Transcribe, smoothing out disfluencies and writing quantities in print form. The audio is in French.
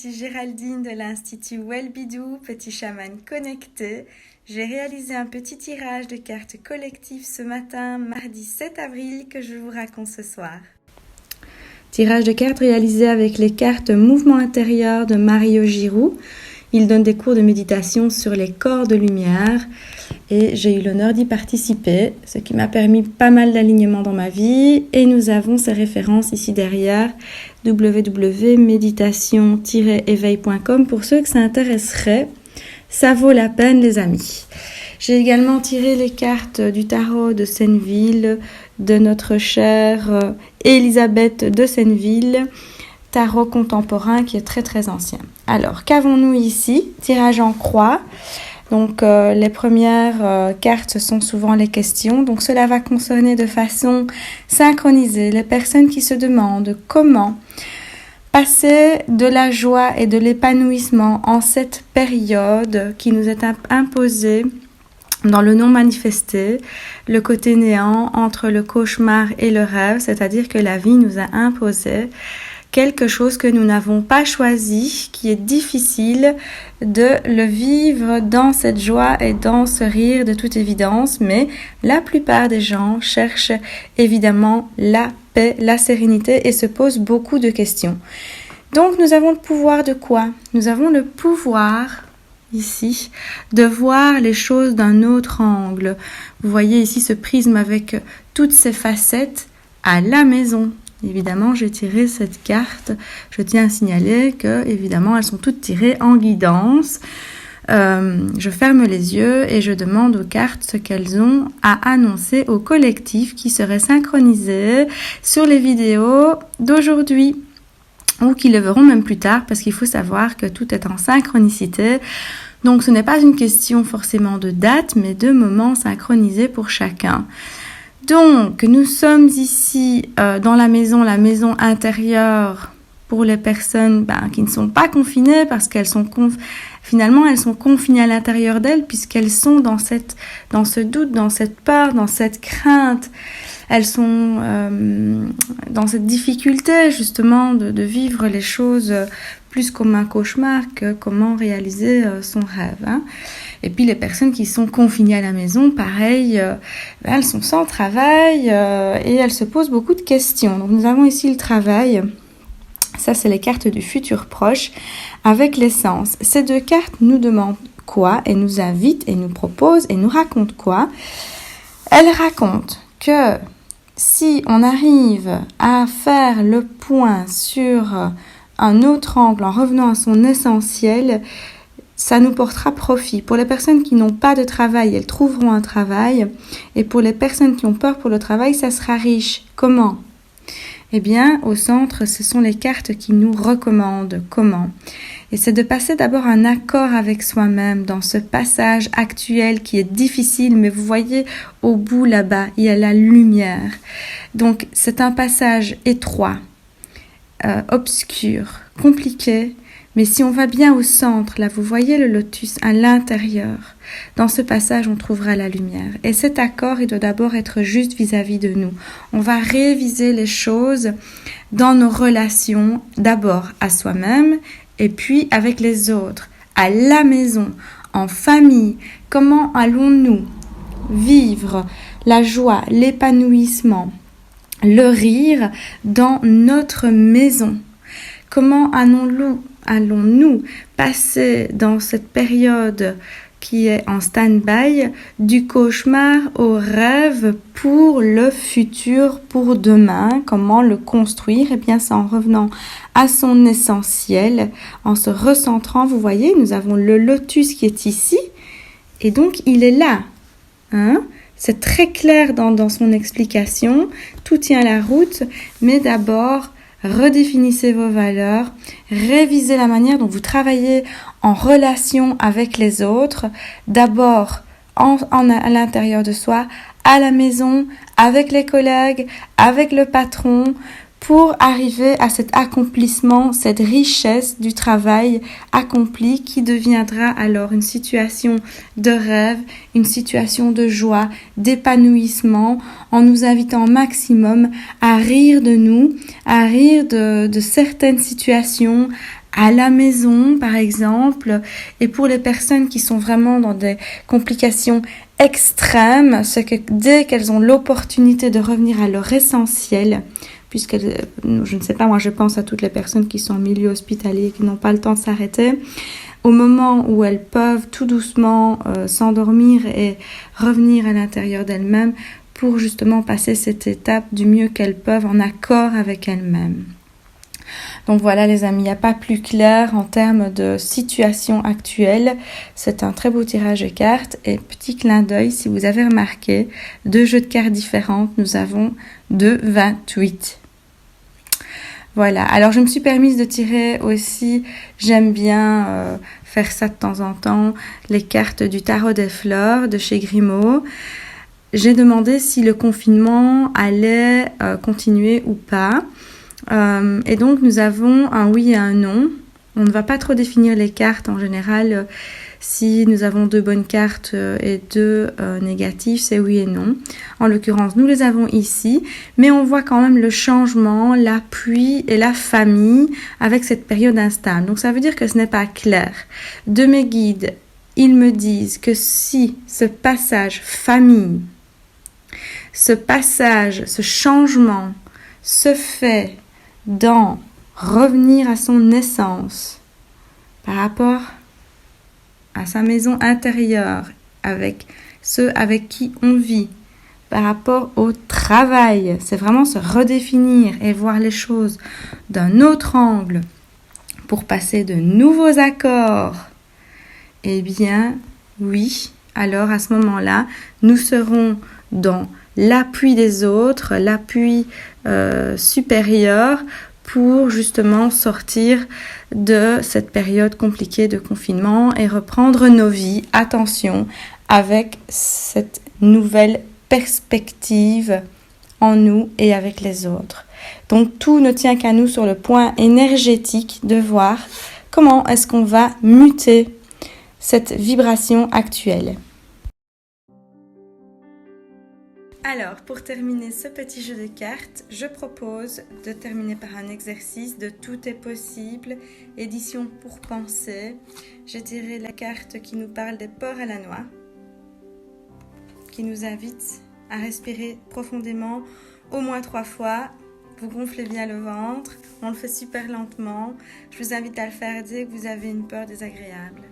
ici Géraldine de l'Institut Welbidou, petit chaman connecté. J'ai réalisé un petit tirage de cartes collectives ce matin, mardi 7 avril, que je vous raconte ce soir. Tirage de cartes réalisé avec les cartes Mouvement intérieur de Mario Giroux. Il donne des cours de méditation sur les corps de lumière et j'ai eu l'honneur d'y participer, ce qui m'a permis pas mal d'alignement dans ma vie. Et nous avons ces références ici derrière, www.meditation-éveil.com pour ceux que ça intéresserait. Ça vaut la peine, les amis. J'ai également tiré les cartes du tarot de Senneville, de notre chère Elisabeth de Senneville, tarot contemporain qui est très très ancien. Alors, qu'avons-nous ici? Tirage en croix. Donc, les premières cartes sont souvent les questions. Donc, cela va concerner de façon synchronisée les personnes qui se demandent comment passer de la joie et de l'épanouissement en cette période qui nous est imposée dans le non manifesté, le côté néant entre le cauchemar et le rêve, c'est-à-dire que la vie nous a imposé quelque chose que nous n'avons pas choisi, qui est difficile de le vivre dans cette joie et dans ce rire de toute évidence, mais la plupart des gens cherchent évidemment la paix, la sérénité et se posent beaucoup de questions. Donc nous avons le pouvoir de quoi? Nous avons le pouvoir ici de voir les choses d'un autre angle. Vous voyez ici ce prisme avec toutes ses facettes à la maison. Évidemment, j'ai tiré cette carte. Je tiens à signaler que, évidemment, elles sont toutes tirées en guidance. Je ferme les yeux et je demande aux cartes ce qu'elles ont à annoncer au collectif qui serait synchronisé sur les vidéos d'aujourd'hui ou qui le verront même plus tard parce qu'il faut savoir que tout est en synchronicité. Donc, ce n'est pas une question forcément de date, mais de moments synchronisés pour chacun. Donc, nous sommes ici dans la maison intérieure pour les personnes qui ne sont pas confinées parce qu'elles sont finalement elles sont confinées à l'intérieur d'elles puisqu'elles sont dans ce doute, dans cette peur, dans cette crainte. Elles sont dans cette difficulté justement de vivre les choses plus comme un cauchemar que comment réaliser son rêve. Et puis les personnes qui sont confinées à la maison, pareil, elles sont sans travail et elles se posent beaucoup de questions. Donc nous avons ici le travail. Ça, c'est les cartes du futur proche avec l'essence. Ces deux cartes nous demandent quoi et nous invitent et nous proposent et nous racontent quoi? Elles racontent que si on arrive à faire le point sur un autre angle en revenant à son essentiel, ça nous portera profit. Pour les personnes qui n'ont pas de travail, elles trouveront un travail. Et pour les personnes qui ont peur pour le travail, ça sera riche. Comment? Eh bien, au centre, ce sont les cartes qui nous recommandent comment. Et c'est de passer d'abord un accord avec soi-même dans ce passage actuel qui est difficile, mais vous voyez, au bout là-bas, il y a la lumière. Donc, c'est un passage étroit, obscur, compliqué, mais si on va bien au centre, là, vous voyez le lotus à l'intérieur. Dans ce passage, on trouvera la lumière. Et cet accord, il doit d'abord être juste vis-à-vis de nous. On va réviser les choses dans nos relations, d'abord à soi-même, et puis avec les autres, à la maison, en famille. Comment allons-nous vivre la joie, l'épanouissement, le rire dans notre maison? Comment allons-nous passer dans cette période qui est en stand-by du cauchemar au rêve pour le futur, pour demain? Comment le construire? Eh bien, c'est en revenant à son essentiel, en se recentrant. Vous voyez, nous avons le lotus qui est ici et donc il est là. C'est très clair dans son explication. Tout tient la route, mais d'abord, redéfinissez vos valeurs, révisez la manière dont vous travaillez en relation avec les autres, d'abord à l'intérieur de soi, à la maison, avec les collègues, avec le patron, pour arriver à cet accomplissement, cette richesse du travail accompli qui deviendra alors une situation de rêve, une situation de joie, d'épanouissement, en nous invitant au maximum à rire de nous, à rire de certaines situations, à la maison, par exemple. Et pour les personnes qui sont vraiment dans des complications extrêmes, c'est que dès qu'elles ont l'opportunité de revenir à leur essentiel, puisque, je ne sais pas, moi je pense à toutes les personnes qui sont en milieu hospitalier, qui n'ont pas le temps de s'arrêter, au moment où elles peuvent tout doucement s'endormir et revenir à l'intérieur d'elles-mêmes pour justement passer cette étape du mieux qu'elles peuvent en accord avec elles-mêmes. Donc voilà les amis, il n'y a pas plus clair en termes de situation actuelle. C'est un très beau tirage de cartes et petit clin d'œil, si vous avez remarqué, 2 jeux de cartes différentes, nous avons 2,28. Voilà, alors je me suis permise de tirer aussi, j'aime bien faire ça de temps en temps, les cartes du tarot des fleurs de chez Grimaud. J'ai demandé si le confinement allait continuer ou pas. Et donc nous avons un oui et un non. On ne va pas trop définir les cartes en général. Si nous avons 2 bonnes cartes et 2 négatives, c'est oui et non. En l'occurrence, nous les avons ici, mais on voit quand même le changement, l'appui et la famille avec cette période instable. Donc ça veut dire que ce n'est pas clair. De mes guides, ils me disent que si ce passage famille, ce passage, ce changement se fait dans revenir à son essence par rapport à sa maison intérieure, avec ceux avec qui on vit, par rapport au travail, c'est vraiment se redéfinir et voir les choses d'un autre angle pour passer de nouveaux accords. Eh bien, oui, alors à ce moment-là, nous serons dans l'appui des autres, l'appui supérieur pour justement sortir de cette période compliquée de confinement et reprendre nos vies, attention, avec cette nouvelle perspective en nous et avec les autres. Donc tout ne tient qu'à nous sur le point énergétique de voir comment est-ce qu'on va muter cette vibration actuelle. Alors, pour terminer ce petit jeu de cartes, je propose de terminer par un exercice de Tout est possible, édition pour penser. J'ai tiré la carte qui nous parle des peurs à la noix, qui nous invite à respirer profondément, au moins 3 fois. Vous gonflez bien le ventre, on le fait super lentement. Je vous invite à le faire dès que vous avez une peur désagréable.